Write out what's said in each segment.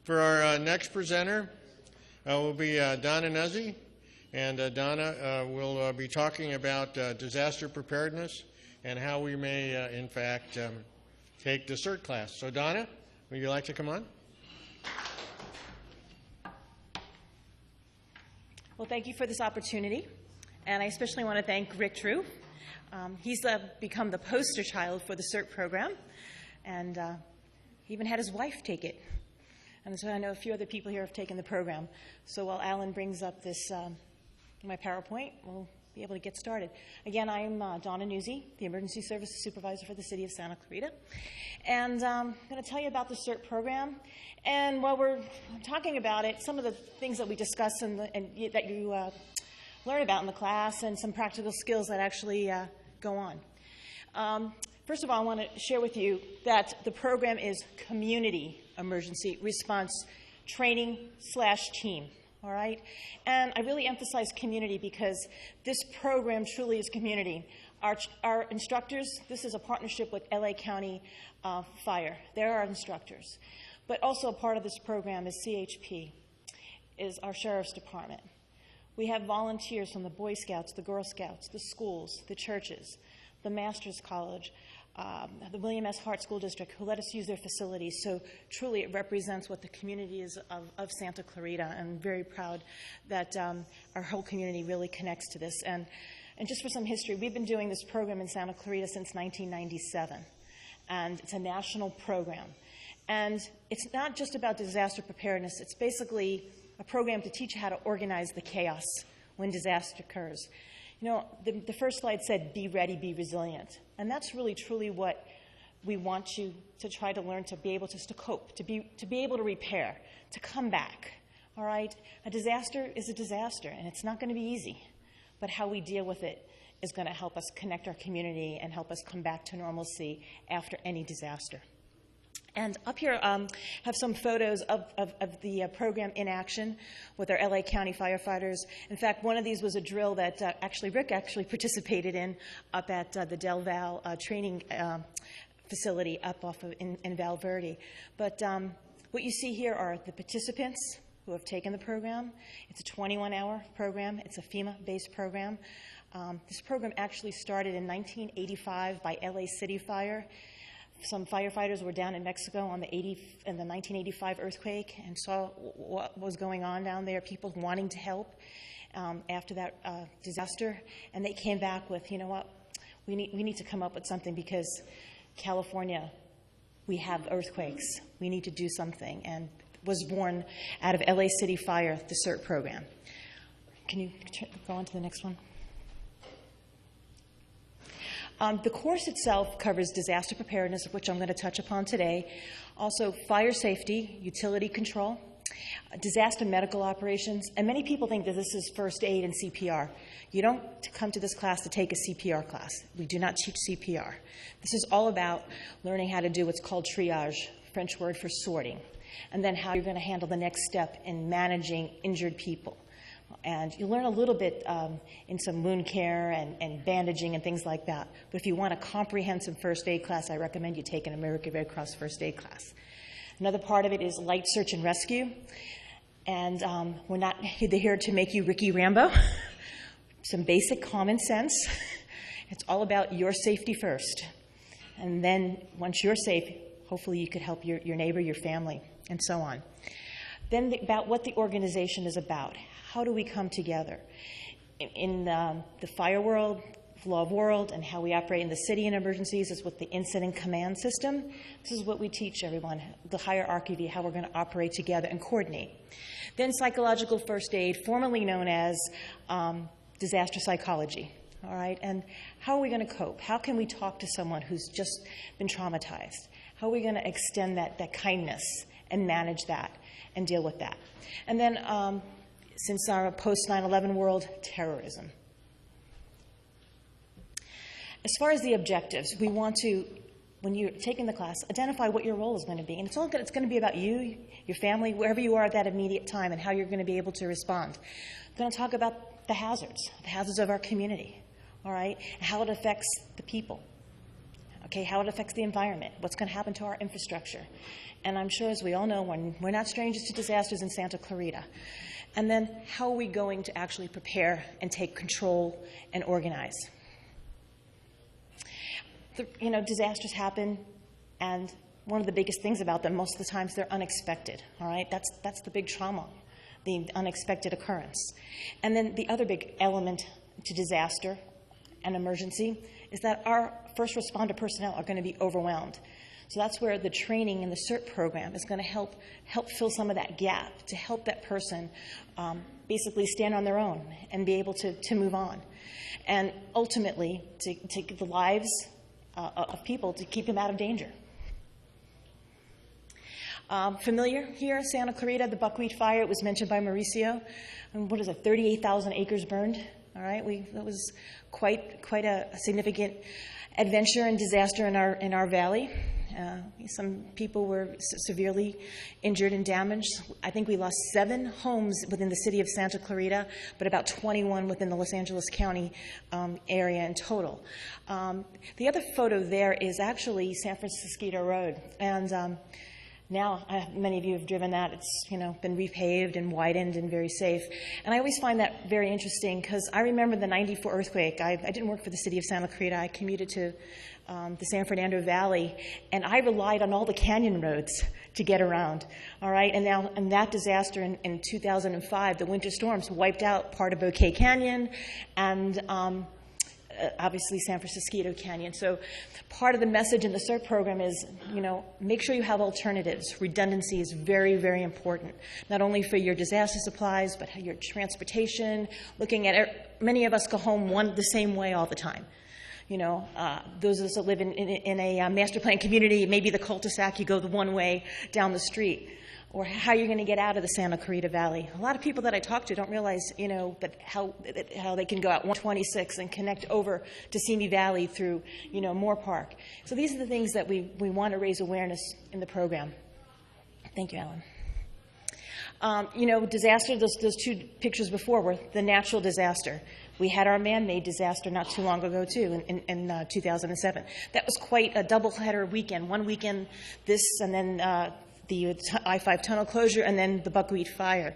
For our next presenter will be Donna Nuzzi, and Donna will be talking about disaster preparedness and how we may, in fact, take the CERT class. So Donna, would you like to come on? Well, thank you for this opportunity, and I especially want to thank Rick Drew. He's become the poster child for the CERT program, and he even had his wife take it. And so I know a few other people here have taken the program. So while Alan brings up this, my PowerPoint, we'll be able to get started. Again, I'm Donna Nuzzi, the Emergency Services Supervisor for the City of Santa Clarita. And I'm going to tell you about the CERT program. And while we're talking about it, some of the things that we discuss and that you learn about in the class, and some practical skills that actually go on. First of all, I want to share with you that the program is community emergency response training / team. All right? And I really emphasize community because this program truly is community. Our instructors, this is a partnership with LA County Fire. They're our instructors. But also a part of this program is CHP, is our Sheriff's Department. We have volunteers from the Boy Scouts, the Girl Scouts, the schools, the churches, the Master's College, the William S. Hart School District, who let us use their facilities. So truly it represents what the community is of Santa Clarita. I'm very proud that our whole community really connects to this. And just for some history, we've been doing this program in Santa Clarita since 1997. And it's a national program. And it's not just about disaster preparedness. It's basically a program to teach you how to organize the chaos when disaster occurs. You know, the first slide said, be ready, be resilient. And that's really, truly what we want you to try to learn, to be able to cope, to be able to repair, to come back, all right? A disaster is a disaster, and it's not going to be easy. But how we deal with it is going to help us connect our community and help us come back to normalcy after any disaster. And up here have some photos of the program in action with our LA County firefighters. In fact, one of these was a drill that Rick actually participated in up at the Del Val training facility up off of in Val Verde. But what you see here are the participants who have taken the program. It's a 21-hour program. It's a FEMA-based program. This program actually started in 1985 by LA City Fire. Some firefighters were down in Mexico on the 1985 earthquake and saw what was going on down there, people wanting to help after that disaster. And they came back with, you know what, we need to come up with something because California, we have earthquakes. We need to do something. And was born out of LA City Fire, the CERT program. Can you go on to the next one? The course itself covers disaster preparedness, which I'm going to touch upon today, also fire safety, utility control, disaster medical operations, and many people think that this is first aid and CPR. You don't come to this class to take a CPR class. We do not teach CPR. This is all about learning how to do what's called triage, French word for sorting, and then how you're going to handle the next step in managing injured people. And you learn a little bit in some wound care and bandaging and things like that. But if you want a comprehensive first aid class, I recommend you take an American Red Cross first aid class. Another part of it is light search and rescue. And we're not here to make you Ricky Rambo. Some basic common sense. It's all about your safety first. And then once you're safe, hopefully you could help your neighbor, your family, and so on. Then about what the organization is about. How do we come together? In the fire world, law world, and how we operate in the city in emergencies is with the incident command system. This is what we teach everyone, the hierarchy of how we're going to operate together and coordinate. Then psychological first aid, formerly known as disaster psychology. All right, and how are we going to cope? How can we talk to someone who's just been traumatized? How are we going to extend that kindness and manage that and deal with that? And then since our post-9/11 world, terrorism. As far as the objectives, we want to, when you're taking the class, identify what your role is going to be. And it's going to be about you, your family, wherever you are at that immediate time, and how you're going to be able to respond. I'm going to talk about the hazards of our community, all right, and how it affects the people, okay, how it affects the environment, what's going to happen to our infrastructure, And I'm sure, as we all know, we're not strangers to disasters in Santa Clarita. And then how are we going to actually prepare and take control and organize? Disasters happen, and one of the biggest things about them, most of the times, they're unexpected, all right? That's the big trauma, the unexpected occurrence. And then the other big element to disaster and emergency is that our first responder personnel are going to be overwhelmed. So that's where the training in the CERT program is going to help fill some of that gap, to help that person basically stand on their own and be able to move on. And ultimately, to get the lives of people, to keep them out of danger. Familiar here, Santa Clarita, the buckwheat fire, it was mentioned by Mauricio. And what is it, 38,000 acres burned? All right, that was quite a significant adventure and disaster in our valley. Some people were severely injured and damaged. I think we lost 7 homes within the city of Santa Clarita, but about 21 within the Los Angeles County area in total. The other photo there is actually San Francisco Road, and now, many of you have driven that. It's been repaved and widened and very safe. And I always find that very interesting because I remember the '94 earthquake. I didn't work for the city of Santa Clarita. I commuted to the San Fernando Valley, and I relied on all the canyon roads to get around. All right, and now in that disaster in 2005, the winter storms wiped out part of Bouquet Canyon and obviously San Francisco Canyon. So part of the message in the CERT program is, make sure you have alternatives. Redundancy is very, very important, not only for your disaster supplies, but your transportation, looking at it. Many of us go home the same way all the time. Those of us that live in a master plan community, maybe the cul-de-sac, you go the one way down the street. Or how you're going to get out of the Santa Clarita Valley. A lot of people that I talk to don't realize, that how they can go out 126 and connect over to Simi Valley through, Moore Park. So these are the things that we want to raise awareness in the program. Thank you, Alan. Disaster, those 2 pictures before were the natural disaster. We had our man-made disaster not too long ago, too, in 2007. That was quite a double-header weekend. One weekend, this, and then the I-5 tunnel closure, and then the buckwheat fire.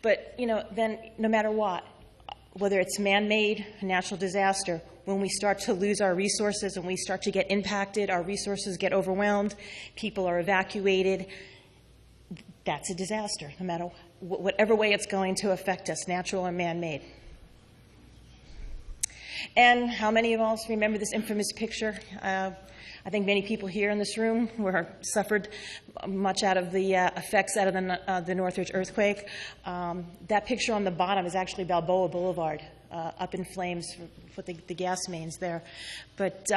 But, then no matter what, whether it's man-made, natural disaster, when we start to lose our resources and we start to get impacted, our resources get overwhelmed, people are evacuated, that's a disaster, no matter whatever way it's going to affect us, natural or man-made. And how many of us remember this infamous picture? I think many people here in this room suffered much out of the effects out of the Northridge earthquake. That picture on the bottom is actually Balboa Boulevard, up in flames with the gas mains there. But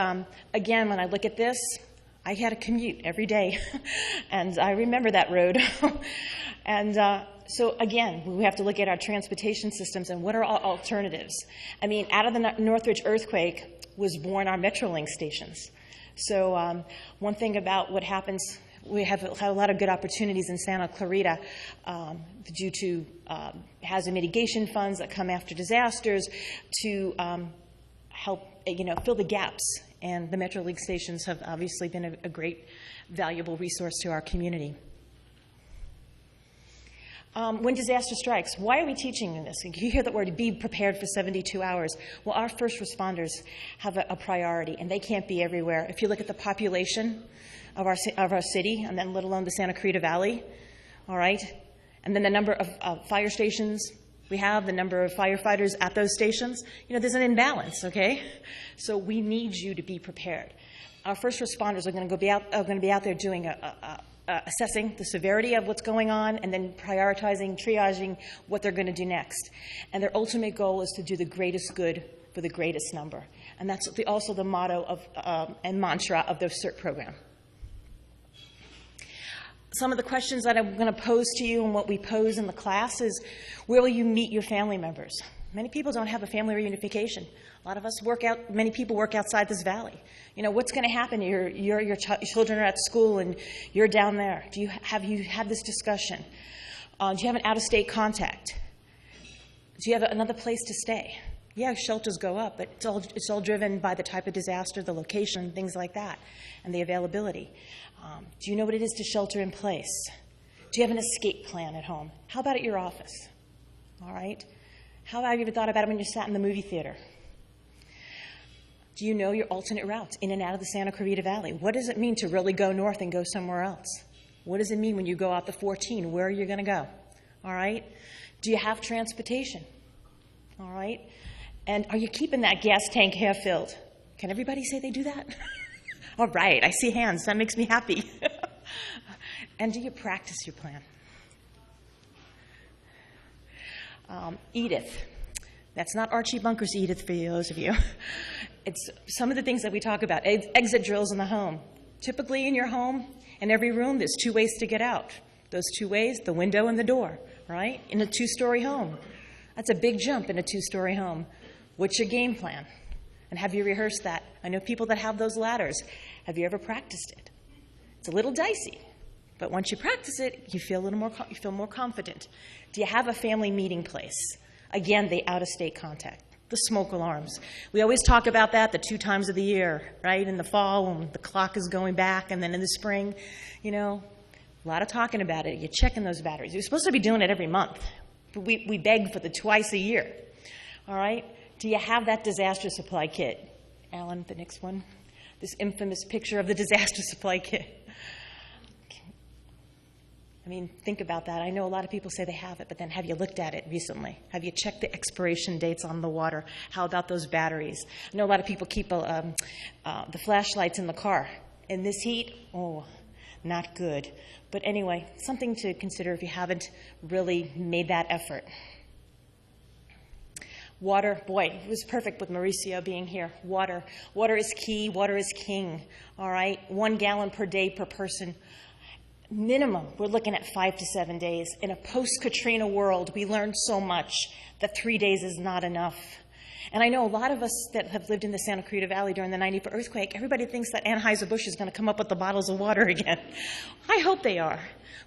again, when I look at this, I had a commute every day, and I remember that road. And so again, we have to look at our transportation systems and what are our alternatives. I mean, out of the Northridge earthquake was born our Metrolink stations. So one thing about what happens, we have a lot of good opportunities in Santa Clarita due to hazard mitigation funds that come after disasters to help fill the gaps. And the Metrolink stations have obviously been a great, valuable resource to our community. When disaster strikes, why are we teaching this? You hear the word, be prepared for 72 hours. Well, our first responders have a priority, and they can't be everywhere. If you look at the population of our city, and then let alone the Santa Clarita Valley, all right, and then the number of fire stations we have, the number of firefighters at those stations, there's an imbalance, okay? So we need you to be prepared. Our first responders are going to be out there doing assessing the severity of what's going on and then prioritizing, triaging what they're going to do next. And their ultimate goal is to do the greatest good for the greatest number. And that's also the motto of and mantra of the CERT program. Some of the questions that I'm going to pose to you and what we pose in the class is, where will you meet your family members? Many people don't have a family reunification. A lot of us many people work outside this valley. What's going to happen? Your children are at school and you're down there. Have you had this discussion? Do you have an out-of-state contact? Do you have another place to stay? Yeah, shelters go up, but it's all driven by the type of disaster, the location, things like that, and the availability. Do you know what it is to shelter in place? Do you have an escape plan at home? How about at your office? All right? How have you ever thought about it when you sat in the movie theater? Do you know your alternate routes in and out of the Santa Clarita Valley? What does it mean to really go north and go somewhere else? What does it mean when you go out the 14? Where are you going to go? All right? Do you have transportation? All right? And are you keeping that gas tank half filled? Can everybody say they do that? All right, I see hands. That makes me happy. And do you practice your plan? Edith. That's not Archie Bunker's Edith for those of you. It's some of the things that we talk about. Exit drills in the home. Typically in your home, in every room, there's 2 ways to get out. Those 2 ways, the window and the door, right? In a 2-story home. That's a big jump in a 2-story home. What's your game plan? And have you rehearsed that? I know people that have those ladders. Have you ever practiced it? It's a little dicey, but once you practice it, you feel more confident. Do you have a family meeting place? Again, the out-of-state contact, the smoke alarms. We always talk about that the 2 times of the year, right? In the fall when the clock is going back, and then in the spring, you know, a lot of talking about it. You're checking those batteries. You're supposed to be doing it every month, but we beg for the twice a year, all right? Do you have that disaster supply kit? Alan, the next one. This infamous picture of the disaster supply kit. I mean, think about that. I know a lot of people say they have it, but then have you looked at it recently? Have you checked the expiration dates on the water? How about those batteries? I know a lot of people keep the flashlights in the car. In this heat, oh, not good. But anyway, something to consider if you haven't really made that effort. Water, boy, it was perfect with Mauricio being here. Water. Water is key. Water is king. All right? 1 gallon per day per person. Minimum, we're looking at 5 to 7 days. In a post-Katrina world, we learned so much that 3 days is not enough. And I know a lot of us that have lived in the Santa Clarita Valley during the 94 earthquake, everybody thinks that Anheuser-Busch is going to come up with the bottles of water again. I hope they are.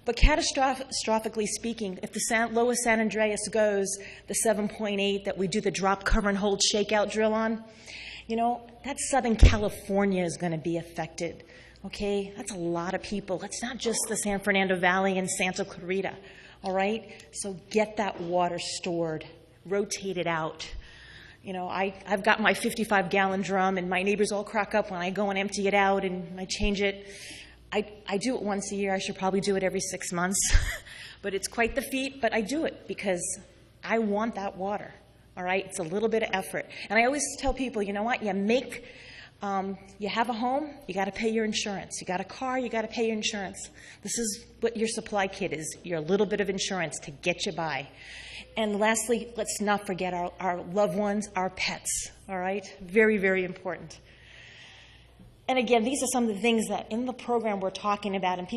But catastrophically speaking, if the lowest San Andreas goes, the 7.8 that we do the drop, cover, and hold shakeout drill on, you know, that Southern California is going to be affected. Okay, that's a lot of people. That's not just the San Fernando Valley and Santa Clarita, all right? So get that water stored, rotate it out. You know, I've got my 55-gallon drum, and my neighbors all crack up when I go and empty it out and I change it. I do it once a year. I should probably do it every 6 months. But it's quite the feat, but I do it because I want that water, all right? It's a little bit of effort. And I always tell people, you know what? You have a home, you got to pay your insurance. You got a car, you got to pay your insurance. This is what your supply kit is, your little bit of insurance to get you by. And lastly, let's not forget our loved ones, our pets, all right? Very, very important. And again, these are some of the things that in the program we're talking about, and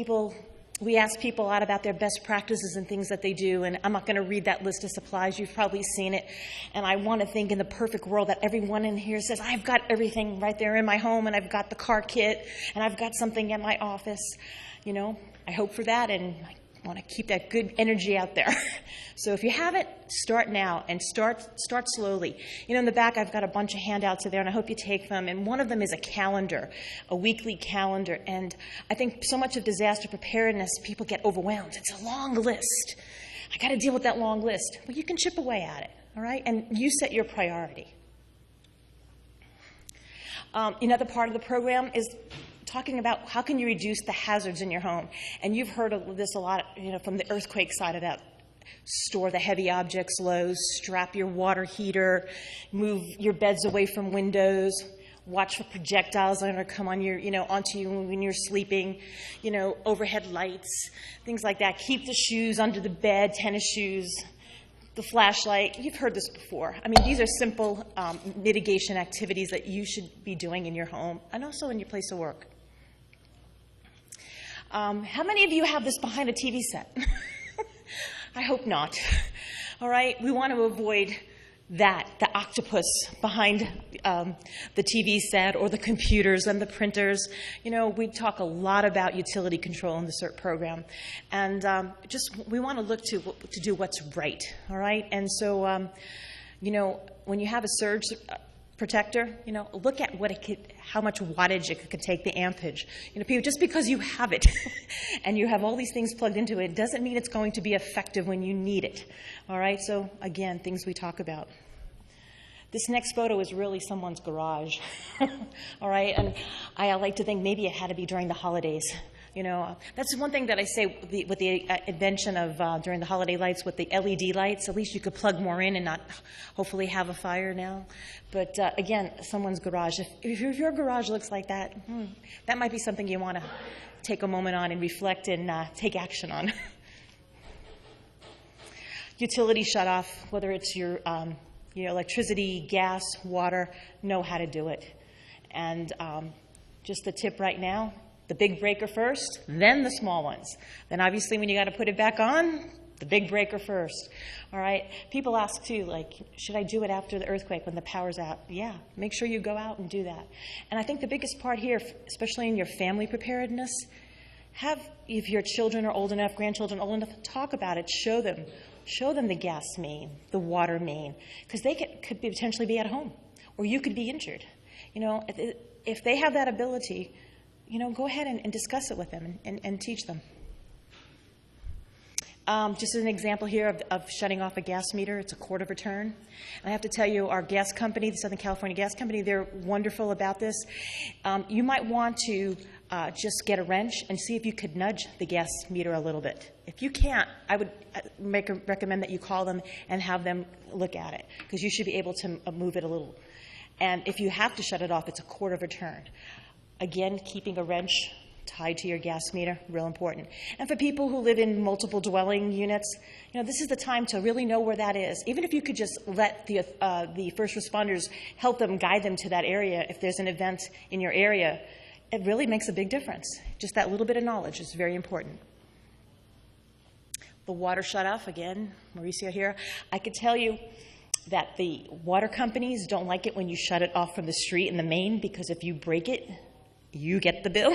we ask people a lot about their best practices and things that they do, and I'm not going to read that list of supplies. You've probably seen it. And I want to think in the perfect world that everyone in here says, I've got everything right there in my home, and I've got the car kit, and I've got something in my office. You know, I hope for that, and I want to keep that good energy out there. So if you haven't, start now and start slowly. You know, in the back I've got a bunch of handouts there, and I hope you take them. And one of them is a calendar, a weekly calendar. And I think so much of disaster preparedness, people get overwhelmed. It's a long list. I got to deal with that long list. Well, you can chip away at it, all right? And you set your priority. Another part of the program is talking about how can you reduce the hazards in your home. And you've heard of this a lot, you know, from the earthquake side of that. Store the heavy objects low, strap your water heater, move your beds away from windows, watch for projectiles that are going to come on your, onto you when you're sleeping, overhead lights, things like that. Keep the shoes under the bed, tennis shoes, the flashlight. You've heard this before. I mean, these are simple mitigation activities that you should be doing in your home and also in your place of work. How many of you have this behind a TV set? I hope not. All right, we want to avoid that, the octopus behind the TV set or the computers and the printers. We talk a lot about utility control in the CERT program, and we want to look to do what's right, all right? And so, You know, when you have a surge protector, you know, look at what it could, how much wattage it could take, the ampage. You know, just because you have it and you have all these things plugged into it doesn't mean it's going to be effective when you need it. All right, so again, things we talk about. This next photo is really someone's garage. All right, and I like to think maybe it had to be during the holidays. You know, that's one thing that I say with the invention of during the holiday lights with the LED lights, at least you could plug more in and not hopefully have a fire now. But again, someone's garage. If your garage looks like that, that might be something you want to take a moment on and reflect and take action on. Utility shut off, whether it's your electricity, gas, water, know how to do it. And just the tip right now, the big breaker first, then the small ones. Then obviously when you got to put it back on, the big breaker first. All right? People ask too, like, should I do it after the earthquake when the power's out? Yeah, make sure you go out and do that. And I think the biggest part here, especially in your family preparedness, if your children are old enough, grandchildren old enough, talk about it, show them. Show them the gas main, the water main, because they could potentially be at home, or you could be injured. You know, if they have that ability, you know, go ahead and discuss it with them and teach them. Just as an example here of shutting off a gas meter, it's a quarter of a turn. And I have to tell you, our gas company, the Southern California Gas Company, they're wonderful about this. You might want to just get a wrench and see if you could nudge the gas meter a little bit. If you can't, I would recommend that you call them and have them look at it, because you should be able to move it a little. And if you have to shut it off, it's a quarter of a turn. Again, keeping a wrench tied to your gas meter, real important. And for people who live in multiple dwelling units, you know, this is the time to really know where that is. Even if you could just let the first responders help them, guide them to that area if there's an event in your area, it really makes a big difference. Just that little bit of knowledge is very important. The water shut off, again, Mauricio here. I could tell you that the water companies don't like it when you shut it off from the street in the main, because if you break it, you get the bill.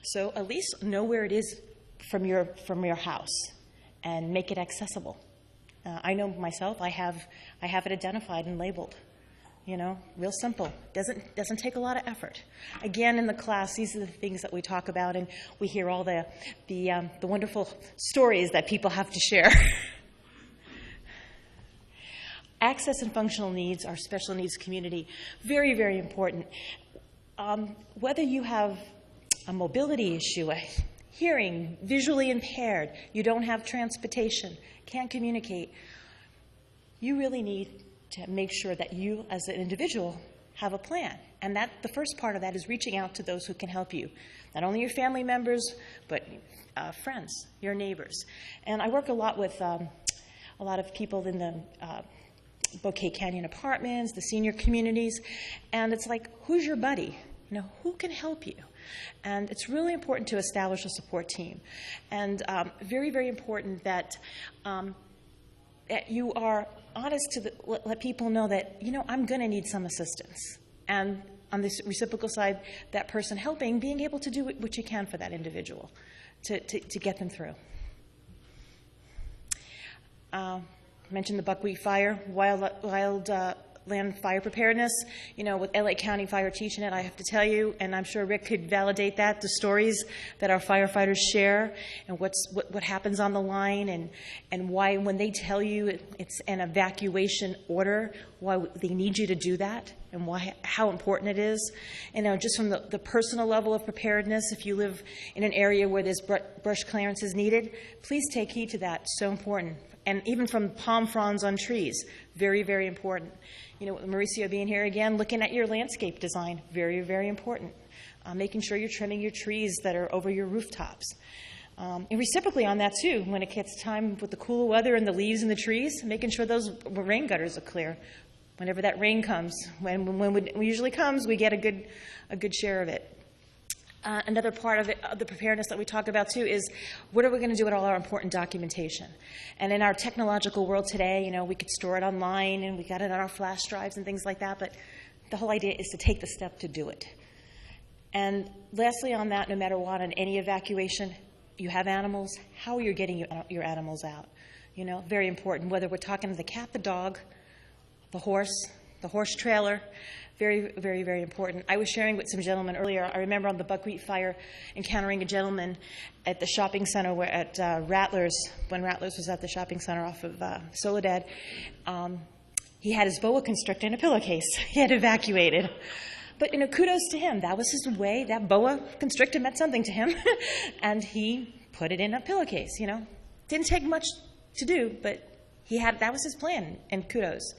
So at least know where it is from your house and make it accessible. I know myself, I have it identified and labeled. You know, real simple. Doesn't take a lot of effort. Again, in the class, these are the things that we talk about, and we hear all the wonderful stories that people have to share. Access and functional needs, our special needs community, very, very important. Whether you have a mobility issue, a hearing, visually impaired, you don't have transportation, can't communicate, you really need to make sure that you as an individual have a plan. And that the first part of that is reaching out to those who can help you. Not only your family members, but friends, your neighbors. And I work a lot with a lot of people in the Bouquet Canyon apartments, the senior communities, and it's like, who's your buddy? You know, who can help you? And it's really important to establish a support team. And very, very important that that you are honest to let people know that, you know, I'm going to need some assistance. And on the reciprocal side, that person helping, being able to do what you can for that individual to get them through. Mentioned the buckwheat fire, wildland fire preparedness. You know, with LA County Fire teaching it, I have to tell you, and I'm sure Rick could validate that, the stories that our firefighters share and what happens on the line, and why when they tell you it's an evacuation order, why they need you to do that, and how important it is. You know, just from the personal level of preparedness, if you live in an area where there's brush clearance is needed, please take heed to that. So important. And even from palm fronds on trees, very, very important. You know, Mauricio being here again, looking at your landscape design, very, very important. Making sure you're trimming your trees that are over your rooftops. And reciprocally on that too, when it gets time with the cool weather and the leaves in the trees, making sure those rain gutters are clear. Whenever that rain comes, when it usually comes, we get a good share of it. Another part of the preparedness that we talk about too is what are we going to do with all our important documentation? And in our technological world today, you know, we could store it online and we got it on our flash drives and things like that, but the whole idea is to take the step to do it. And lastly on that, no matter what, on any evacuation, you have animals, how are you getting your animals out? You know, very important, whether we're talking to the cat, the dog, the horse trailer. Very, very, very important. I was sharing with some gentlemen earlier. I remember on the buckwheat fire encountering a gentleman at the shopping center at Rattlers, when Rattlers was at the shopping center off of Soledad. He had his boa constrictor in a pillowcase. He had evacuated. But, kudos to him. That was his way. That boa constrictor meant something to him. And he put it in a pillowcase, Didn't take much to do, but that was his plan, and kudos.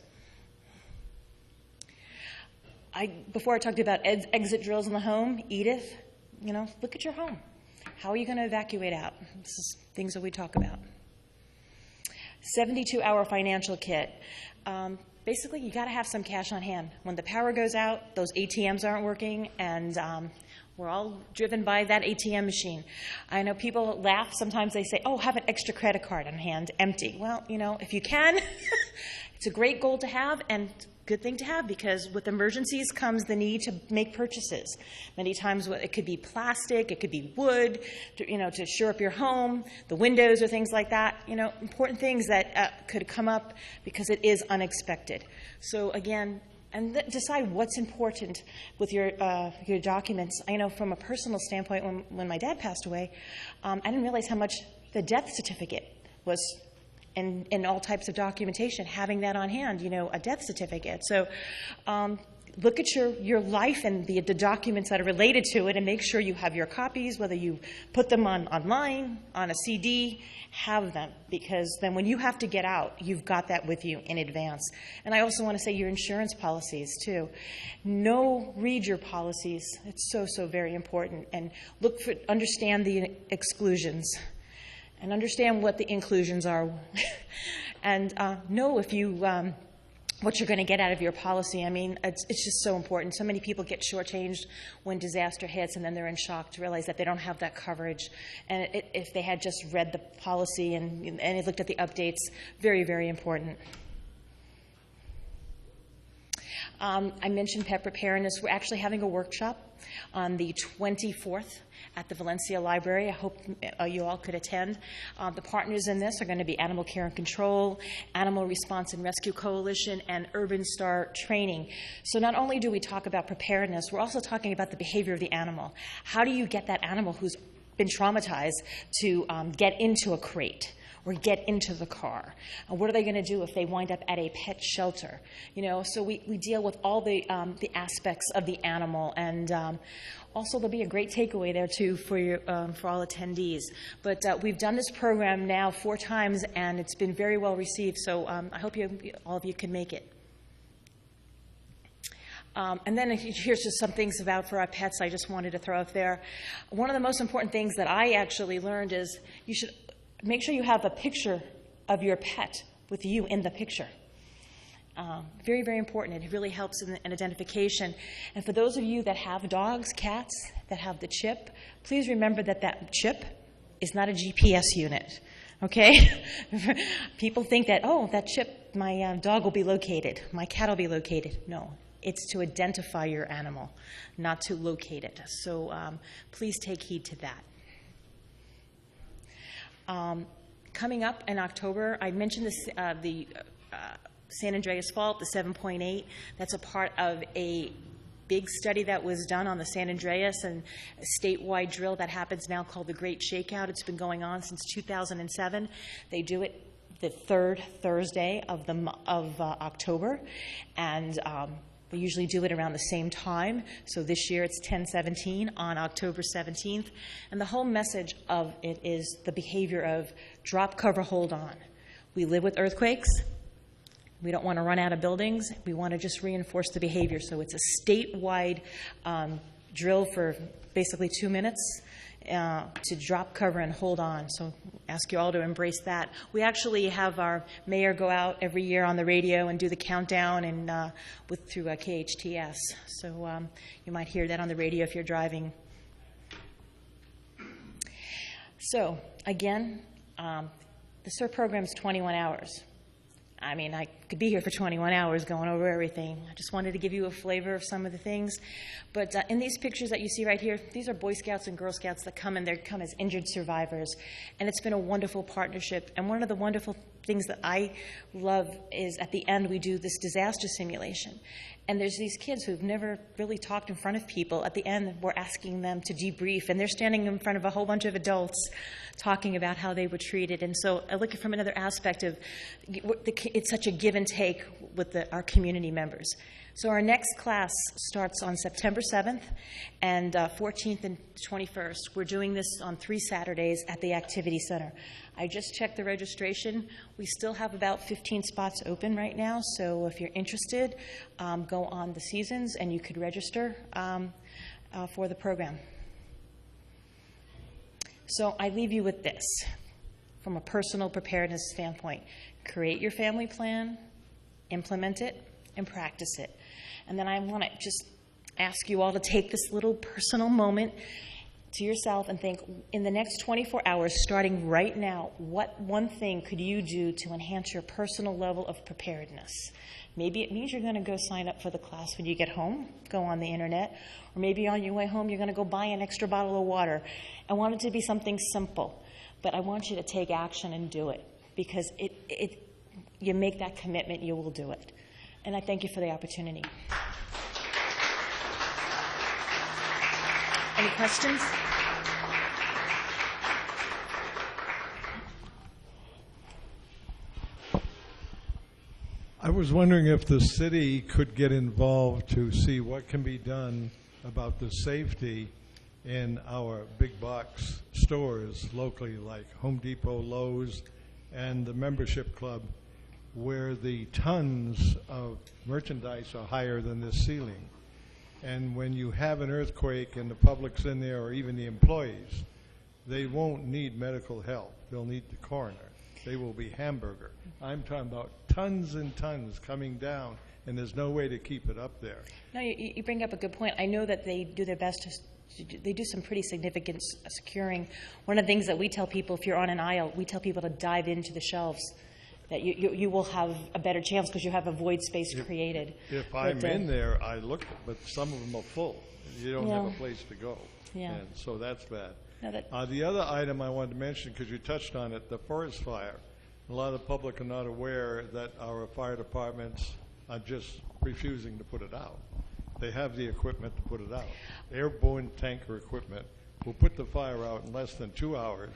Before I talked about exit drills in the home, Edith, look at your home. How are you going to evacuate out? This is things that we talk about. 72-hour financial kit. Basically, you got to have some cash on hand. When the power goes out, those ATMs aren't working, and we're all driven by that ATM machine. I know people laugh. Sometimes they say, oh, have an extra credit card on hand, empty. Well, if you can, it's a great goal to have, and good thing to have, because with emergencies comes the need to make purchases. Many times it could be plastic, it could be wood, to shore up your home, the windows or things like that. Important things that could come up because it is unexpected. So again, and decide what's important with your documents. I know from a personal standpoint, when my dad passed away, I didn't realize how much the death certificate was in all types of documentation, having that on hand, a death certificate. So look at your life and the documents that are related to it, and make sure you have your copies, whether you put them online, on a CD, have them, because then when you have to get out, you've got that with you in advance. And I also want to say your insurance policies, too. Read your policies. It's so, so very important. And understand the exclusions. And understand what the inclusions are, and know if you what you're going to get out of your policy. I mean, it's just so important. So many people get shortchanged when disaster hits, and then they're in shock to realize that they don't have that coverage. And if they had just read the policy and looked at the updates, very, very important. I mentioned pet preparedness. We're actually having a workshop on the 24th at the Valencia Library. I hope you all could attend. The partners in this are going to be Animal Care and Control, Animal Response and Rescue Coalition, and Urban Star Training. So not only do we talk about preparedness, we're also talking about the behavior of the animal. How do you get that animal who's been traumatized to get into a crate or get into the car? What are they going to do if they wind up at a pet shelter? So we deal with all the aspects of the animal, and also there'll be a great takeaway there too for all attendees. But we've done this program now 4 times, and it's been very well received. So I hope all of you can make it. And then here's just some things for our pets I just wanted to throw out there. One of the most important things that I actually learned is you should make sure you have a picture of your pet with you in the picture. Very, very important. It really helps in identification. And for those of you that have dogs, cats, that have the chip, please remember that chip is not a GPS unit, okay? People think that, oh, that chip, my dog will be located, my cat will be located. No, it's to identify your animal, not to locate it. So please take heed to that. Coming up in October, I mentioned this, the San Andreas Fault, the 7.8. That's a part of a big study that was done on the San Andreas, and a statewide drill that happens now called the Great Shakeout. It's been going on since 2007. They do it the 3rd Thursday of October, and we usually do it around the same time. So this year it's 10/17 on October 17th. And the whole message of it is the behavior of drop, cover, hold on. We live with earthquakes. We don't want to run out of buildings. We want to just reinforce the behavior. So it's a statewide drill for basically 2 minutes to drop, cover, and hold on. So ask you all to embrace that. We actually have our mayor go out every year on the radio and do the countdown and through KHTS. So you might hear that on the radio if you're driving. So again, the CERT program is 21 hours. I mean, I could be here for 21 hours going over everything. I just wanted to give you a flavor of some of the things. But in these pictures that you see right here, these are Boy Scouts and Girl Scouts that come, and they come as injured survivors. And it's been a wonderful partnership. And one of the wonderful things that I love is at the end we do this disaster simulation. And there's these kids who've never really talked in front of people. At the end, we're asking them to debrief, and they're standing in front of a whole bunch of adults talking about how they were treated. And so I look at it from another aspect of it's such a give and take with our community members. So our next class starts on September 7th and 14th and 21st. We're doing this on 3 Saturdays at the Activity Center. I just checked the registration. We still have about 15 spots open right now, so if you're interested, go on the seasons and you could register for the program. So I leave you with this from a personal preparedness standpoint. Create your family plan, implement it, and practice it. And then I want to just ask you all to take this little personal moment to yourself and think, in the next 24 hours, starting right now, what one thing could you do to enhance your personal level of preparedness? Maybe it means you're going to go sign up for the class when you get home, go on the internet, or maybe on your way home you're going to go buy an extra bottle of water. I want it to be something simple, but I want you to take action and do it, because you make that commitment, you will do it. And I thank you for the opportunity. Any questions? I was wondering if the city could get involved to see what can be done about the safety in our big box stores locally, like Home Depot, Lowe's, and the membership club, where the tons of merchandise are higher than this ceiling. And when you have an earthquake and the public's in there, or even the employees, they won't need medical help. They'll need the coroner. They will be hamburger. I'm talking about tons and tons coming down, and there's no way to keep it up there. No, you bring up a good point. I know that they do their best they do some pretty significant securing. One of the things that we tell people, if you're on an aisle, we tell people to dive into the shelves, that you will have a better chance because you have a void space created. If I'm in there, I look, but some of them are full. You don't have a place to go. Yeah. And so that's bad. No, the other item I wanted to mention, because you touched on it, the forest fire. A lot of the public are not aware that our fire departments are just refusing to put it out. They have the equipment to put it out. Airborne tanker equipment will put the fire out in less than 2 hours,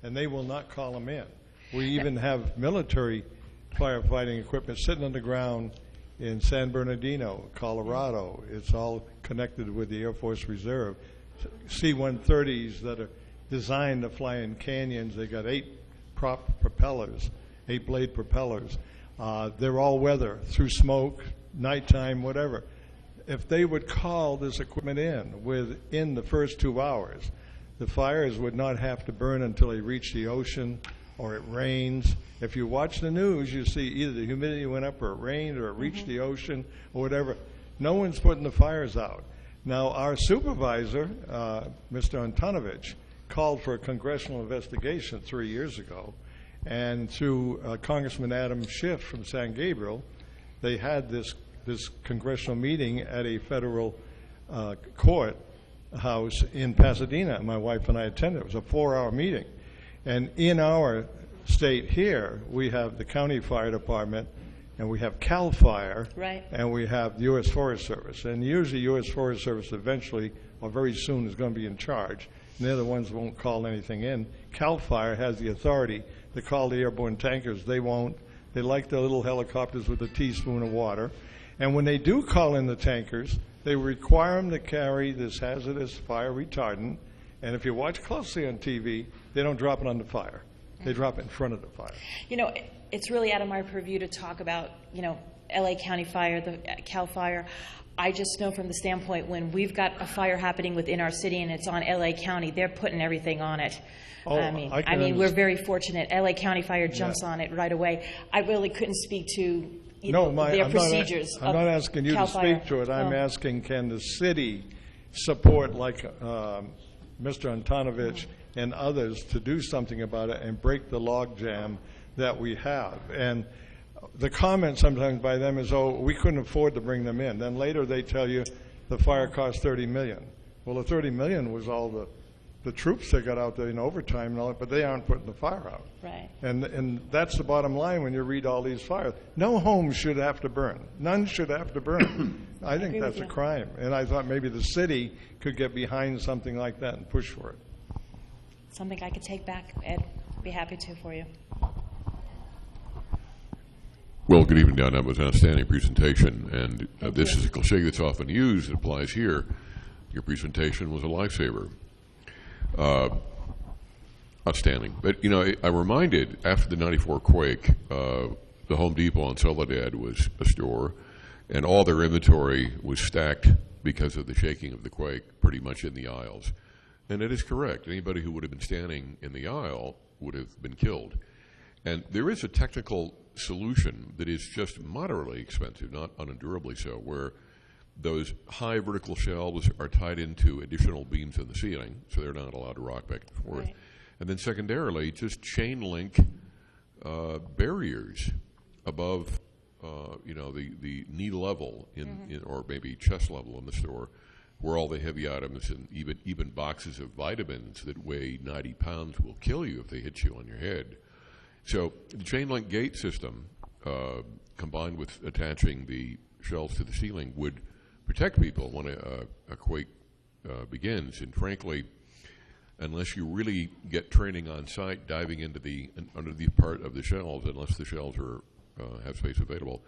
and they will not call them in. We even have military firefighting equipment sitting on the ground in San Bernardino, Colorado. It's all connected with the Air Force Reserve. C-130s that are designed to fly in canyons. They got 8 propellers, 8-blade propellers. They're all weather, through smoke, nighttime, whatever. If they would call this equipment in within the first 2 hours, the fires would not have to burn until they reach the ocean or it rains. If you watch the news, you see either the humidity went up or it rained or it reached the ocean or whatever. No one's putting the fires out. Now, our supervisor, Mr. Antonovich, called for a congressional investigation 3 years ago, and through Congressman Adam Schiff from San Gabriel, they had this congressional meeting at a federal court house in Pasadena. My wife and I attended. It was a 4-hour meeting. And in our state here, we have the county fire department, and we have CAL FIRE, right, and we have the U.S. Forest Service. And usually U.S. Forest Service eventually, or very soon, is going to be in charge. And they're the ones that won't call anything in. CAL FIRE has the authority to call the airborne tankers. They won't. They like their little helicopters with a teaspoon of water. And when they do call in the tankers, they require them to carry this hazardous fire retardant. And if you watch closely on TV, they don't drop it on the fire. They drop it in front of the fire. You know, it's really out of my purview to talk about, LA County Fire, the CAL FIRE. I just know from the standpoint when we've got a fire happening within our city and it's on LA County, they're putting everything on it. Oh, I mean, we're very fortunate. LA County Fire jumps on it right away. I really couldn't speak to their procedures. I'm not asking you CAL to FIRE. speak to it. I'm asking, can the city support, like Mr. Antonovich and others, to do something about it and break the log jam that we have? And the comment sometimes by them is, oh, we couldn't afford to bring them in. Then later they tell you the fire cost $30 million. Well, the $30 million was all the troops they got out there in overtime and all that, but they aren't putting the fire out. Right. And that's the bottom line when you read all these fires. No home should have to burn. None should have to burn. I think that's a crime. And I thought maybe the city could get behind something like that and push for it. Something I could take back, Ed. Be happy to for you. Well, good evening, Donna. That was an outstanding presentation, and this is a cliche that's often used. It applies here. Your presentation was a lifesaver. Outstanding. But, you know, I'm reminded, after the '94 quake, the Home Depot on Soledad was a store, and all their inventory was stacked because of the shaking of the quake pretty much in the aisles. And it is correct. Anybody who would have been standing in the aisle would have been killed. And there is a technical solution that is just moderately expensive, not unendurably so, where those high vertical shelves are tied into additional beams in the ceiling, so they're not allowed to rock back and forth. Right. And then secondarily, just chain link barriers above, you know, the knee level in or maybe chest level in the store, where all the heavy items and even boxes of vitamins that weigh 90 pounds will kill you if they hit you on your head. So the chain link gate system, combined with attaching the shelves to the ceiling, would protect people when a quake begins. And frankly, unless you really get training on site diving into the underneath part of the shelves, unless the shelves are have space available,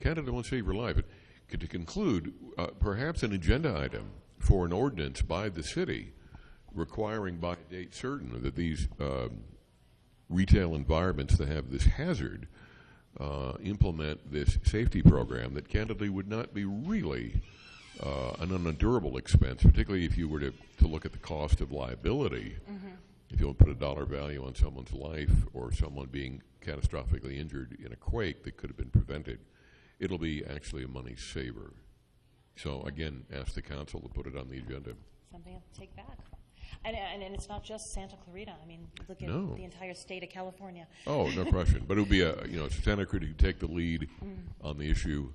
Canada won't save your life. But to conclude, perhaps an agenda item for an ordinance by the city requiring by date certain that these retail environments that have this hazard implement this safety program that candidly would not be really an unendurable expense, particularly if you were to look at the cost of liability. If you want to put a dollar value on someone's life or someone being catastrophically injured in a quake that could have been prevented, it'll be actually a money saver. So again, ask the council to put it on the agenda. Something to take back. And it's not just Santa Clarita. I mean, look at the entire state of California. Oh, no question. But it would be Santa Clarita could take the lead on the issue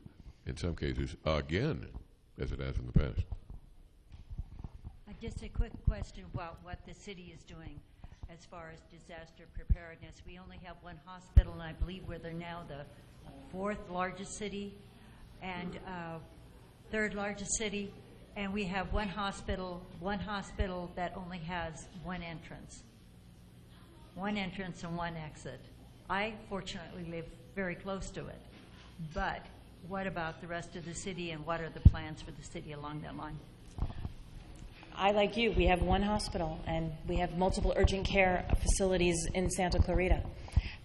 in some cases again, as it has in the past. Just a quick question about what the city is doing as far as disaster preparedness. We only have one hospital, and I believe we're now the 4th largest city and 3rd largest city. And we have one hospital that only has one entrance and one exit. I fortunately live very close to it. But what about the rest of the city, and what are the plans for the city along that line? I, like you, we have one hospital, and we have multiple urgent care facilities in Santa Clarita.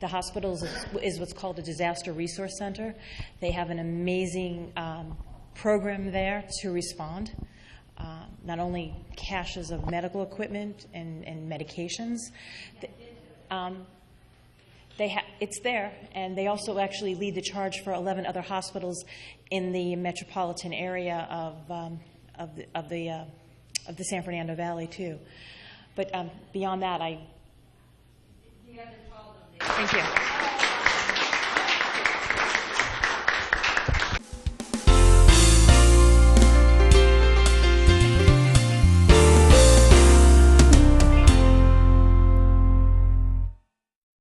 The hospital is what's called a disaster resource center. They have an amazing program there to respond, not only caches of medical equipment and medications. It's there, and they also actually lead the charge for 11 other hospitals in the metropolitan area of the San Fernando Valley too. But beyond that, Thank you.